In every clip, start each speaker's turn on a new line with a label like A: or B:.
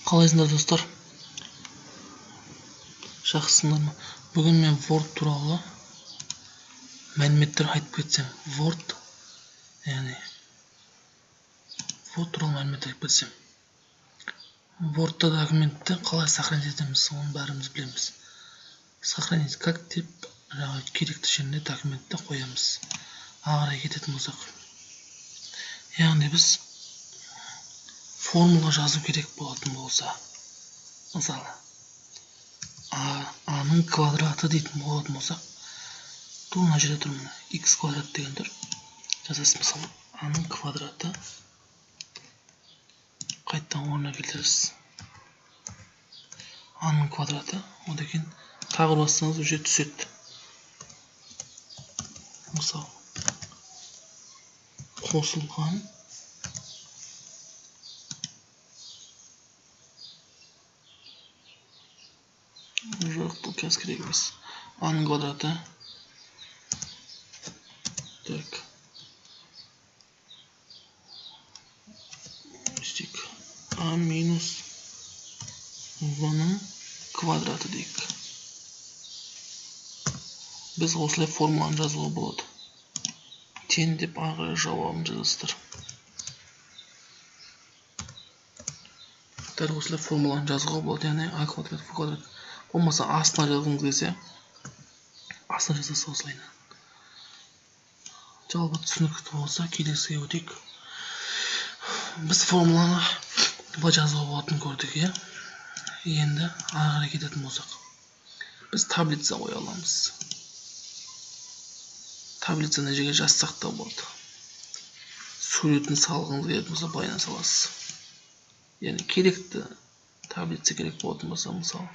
A: Қалайсыңдар достар? Жақсысыңдар ма? Бүгін мен Word туралы мәліметтер айтып кетсем. Word туралы мәліметтер айтып кетсем. Word'да документті қалай сохранить етеміз, оны бәріміз білеміз. Сохранить как деп, керекті жеріне документті қоямыз. Ағарай кететін болсақ. Яғни біз формула жазу керек болатын болса, мысалы a-ның квадраты дейтін болатын болсақ, мына жерде тұр мына x квадрат деген тұр. Жазасыз мысалы a-ның квадраты, қайттан орнына келтіресіз. a-ның квадраты, одан кейін тағы бассаңыз уже түседі. Мысалы қосылған жоқ, бұл қазір керек емес. a-ның квадраты, так, a минус v-ның квадраты дейік. Біз осылай формуланы жазуға болады. Тең деп ағыры жауабын жазасыздар. Дәл осылай формуланы жазуға болады, яғни a квадрат, v квадрат. Болмаса астына жазғыңыз келсе, астына жазасыз осылай. Жалпы түсінікті болса, келесіге өтейік. Біз формуланы былай жазуға болатынын көрдік, иә? Енді ағыры кететін болсақ, біз таблица қоя аламыз. Таблицаны жерге жазсақ та болады. Суретін салғыңыз келетін болса, байына саласыз. Яғни керекті таблица керек болатын болса, мысалы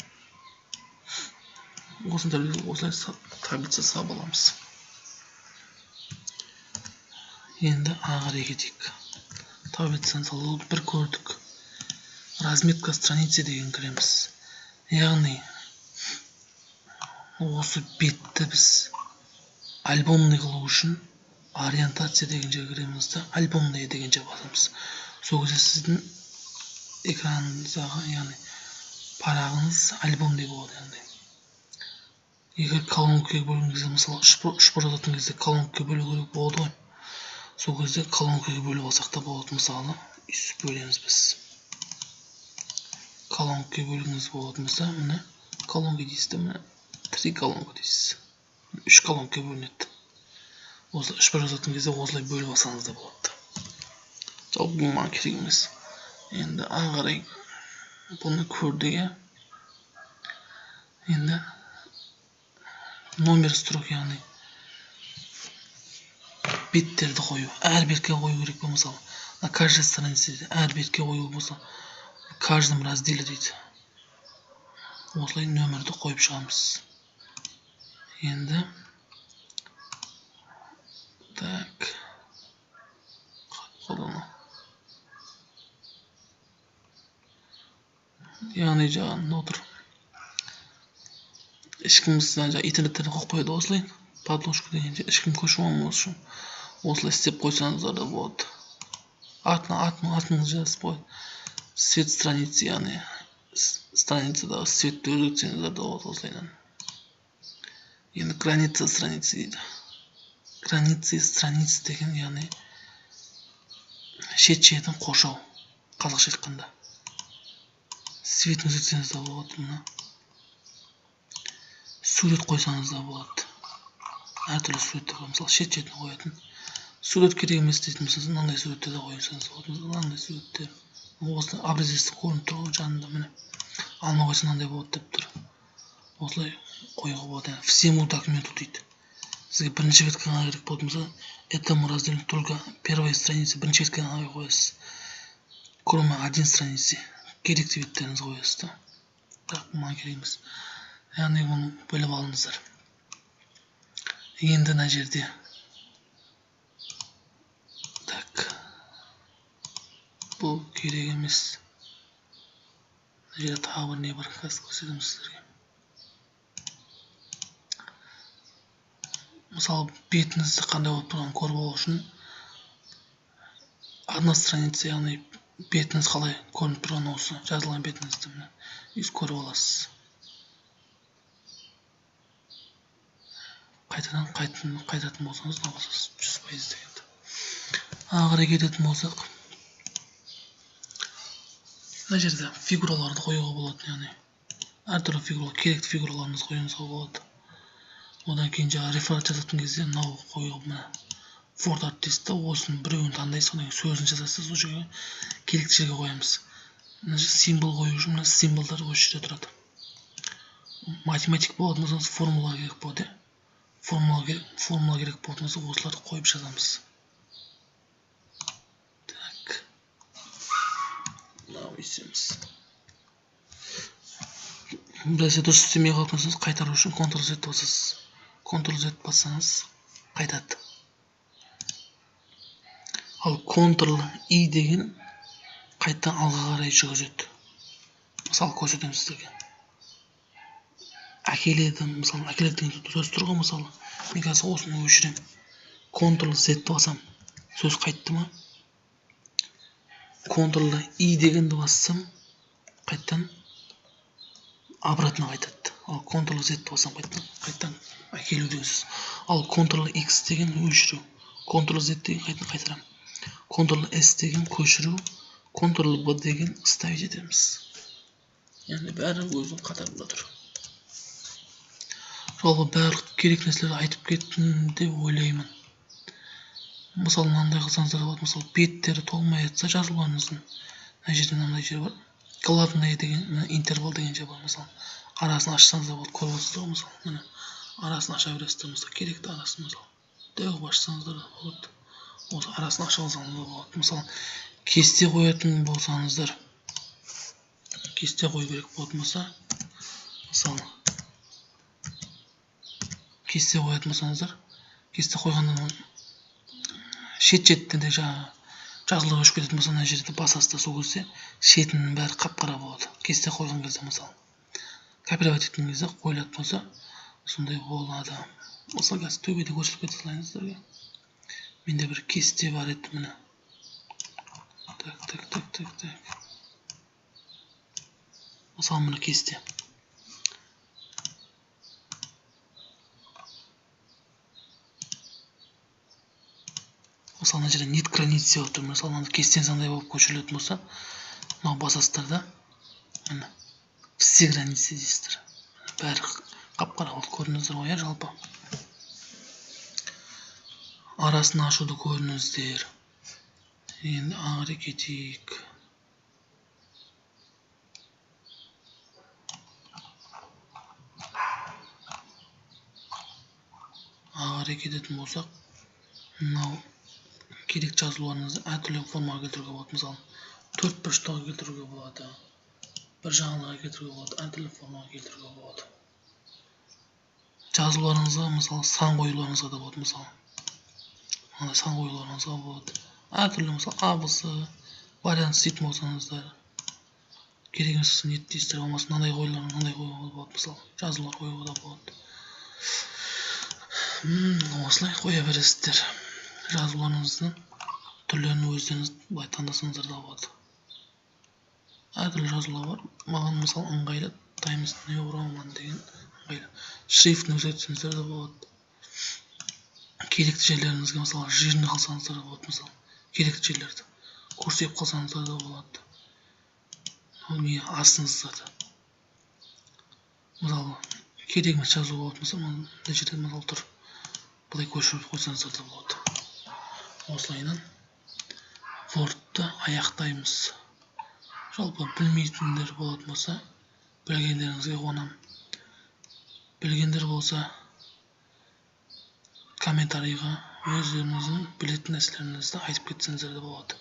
A: осылай таблица салып аламыз. Енді ағыры кетейік. Таблицаны салуды бір көрдік. Разметка страницы деген кіреміз. Яғни осы бетті біз альбомный қылу үшін ориентация деген жерге кіреміз де, альбомный деген жерге басамыз. Сол кезде сіздің экраныңыздағы, яғни парағыңыз альбомный болады. Яғни егер колонкаға бөлген кезде, мысалы үшбір жазатын кезде колонкаға бөлу керек болады ғой. Сол кезде колонкаға бөліп алсақ та болады. Мысалы үйтіп бөлеміз біз. Колонкаға бөлгіңіз болатын болса, міне колонка дейсіз, міне 3 колонка дейсіз. 3 колонкаға бөлінеді. Осы үшбір жазатын кезде осылай бөліп алсаңыз да болады. Жалпы бұл маған керек емес. Енді ағарай бұны көрдіге. Енді номер строк, яғни беттерді қою. Әр бетке қою керек па, мысалы. На каждой странице әр бетке қою болса, в каждом разделе дейді. Осылай нөмірді қойып шығамыз. Енді так, қолдана. Яғни жағын отыр. Ешкіміз интернеттерді қойып қойды осылай. Подложка дегенде ешкім көшіп алмас үшін осылай істеп қойсаңыздар да болады. Атыңыз жазып қойды. Свет страницы, яғни страницадағы светті өзгертсеңіздер да болады осылайдан. Енді граница страницы дейді. Граница страницы деген, яғни шет-шетін қоршау, қазақша айтқанда. Светін өзгертсеңіз де болады. Сурет қойсаңыз да болады. Әртүрлі суреттер, мысалы шет-шетін қоятын. Сурет керек емес дейтін болсаңыз, мынандай суреттерді қойсаңыз болады. Мынандай суреттер. Осылай образец көрініп тұр жанында, міне. Алма қойса мынандай болады деп тұр. Осылай қоюға болады. Всему документу дейді. Сізге бірінші бетке ғана керек болатын болса, этому разделу только первая страница, бірінші бетке ғана қоясыз. Кроме один страницы. Керекті беттеріңіз қоясыз да. Бірақ маған керек емес. Яғни оны бөліп алыңыздар. Енді мына жерде так, бұл керек емес. Мына жерде тағы бір не бар, қазір көрсетемін сіздерге. Мысалы бетіңізді қандай болып тұрғанын көріп алу үшін одна страница, яғни бетіңіз қалай көрініп тұрған осы жазылған бетіңізді міне өз көріп аласыз. Қайтатын болсаңыз 100% дегенді. Ағырай кететін болсақ, мына жерде фигураларды қоюға болады, яғни әртүрлі фигуралар, керекті фигураларыңызды қоюыңызға болады. Одан кейін жаңа реферат жазатын кезде мынау қоюға, мына Ford Artist'та осының біреуін таңдайсыз, одан кейін сөзін жазасыз, сол жерге керекті жерге қоямыз. Символ қою үшін мына символдар осы жерде тұрады. Математик болатын болсаңыз формула керек болады. Формула керек болатын болса осыларды қойып жазамыз. Так. Мынау есеміз. Біресе дұрыс істемей қалып тұрсаңыз, қайтару үшін Ctrl-Z басасыз. Ctrl-Z бассаңыз қайтады. Ал Ctrl-I деген қайттан алға қарай жүргізеді. Мысалы көрсетемін сіздерге. Әкеледі, мысалы әкеледі деген сөз тұр ғой, мысалы. Мен қазір осыны өшіремін. Ctrl-Z басам, сөз қайтты ма? Ctrl-I дегенді бассам, қайттан обратно қайтады. Ал Ctrl-Z басам, қайттан әкелу деген сөз. Ал Ctrl-X деген өшіру. Ctrl-Z деген қайттан қайтарам. Ctrl-S деген көшіру. Ctrl-V деген ставить етеміз. Яғни бәрі өзінің қатарында тұр. Жалпы барлық керек нәрселерді айтып кеттім деп ойлаймын. Мысалы, мынандай қылсаңыздар болады. Мысалы, беттері толмай жатса жазуларыңыздың. Мына жерде мынандай жер бар. Главное деген, интервал деген жер бар. Мысалы, арасын ашсаңыздар болады. Көріп отырсыздар ғой, мысалы. Міне арасын аша бересіздер, мысалы, керекті арасын, мысалы. Дәу ашсаңыздар болады. Осы арасын аша алсаңыздар болады. Мысалы, кесте қоятын болсаңыздар, кесте қою керек болатын болса, мысалы, кесте қоятын болсаңыздар, кесте қойғаннан шет-шеттен де жазылып өшіп кететін болса, мына жерде басасыздар, сол кезде шетінің бәрі қап-қара болады. Кесте қойған кезде, мысалы, копировать еткен кезде қойылатын болса, сондай болады. Мысалы, қазір төбеде көрсетіп кете салайын. Менде бір кесте бар еді, міне. Так. Мысалы, міне кесте. Мысалы, мына жерде нет границ деп отыр. Мысалы, мына кестен сандай болып көшірілетін болса, мынау басасыздар да, міне, все границы дейсіздер. Бәрі қап-қара болып көрініңіздер ғой, жалпы. Арасын ашуды көріңіздер. Енді ары кетейік. Ары кететін болсақ, мынау керек жазуларыңызды әртүрлі формаға келтіруге болады. Мысалы, 4 бұрыштағы келтіруге болады, бір жағалыға келтіруге болады, әртүрлі формаға келтіруге болады. Жазуларыңызға, мысалы, сан қоюларыңызға да болады, мысалы. Мынандай сан қоюларыңызға болады. Әртүрлі, мысалы, абысы, вариант істейтін болсаңыздар, керек емес ниет дейсіздер, болмаса мынандай қоюларыңыз, мынандай қоюға болады, мысалы, жазулар қоюға да болады. Осылай қоя бересіздер. Жазуларыңыздың түрлерін өздеріңіз былай таңдасаңыздар да болады. Әртүрлі жазулар бар. Маған, мысалы, ыңғайлы Times New Roman деген ыңғайлы. Шрифтін өзгертсеңіздер де болады. Керекті жерлеріңізге, мысалы, жирны қалсаңыздар да болады, мысалы, керекті жерлерді көрсетіп қалсаңыздар да болады. Не астыңызда да. Мысалы, керек емес жазу болатын болса, мына жерде мысалы тұр. Бұлай көшіріп қойсаңыздар да болады. Осылайынан Word'ты аяқтаймыз. Жалпы білмейтіндер болатын болса, білгендеріңізге қуанамын. Білгендер болса, комментарийға өздеріңіздің білетін нәрселеріңізді айтып кетсеңіздер де болады.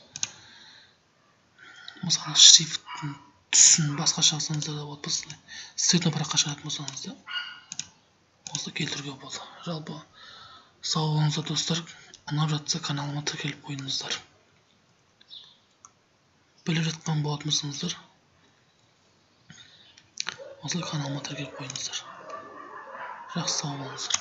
A: Мысалы, шрифттің түсін басқаша алсаңыздар да болады. Цветной параққа шығатын болсаңыз да, осы келтіруге болады. Жалпы сау болыңыздар достар. Ұнап жатса каналыма тіркеліп қойыңыздар. Біліп жатқан болатын болсаңыздар, осылай каналыма тіркеліп қойыңыздар. Жақсы, сау болыңыздар.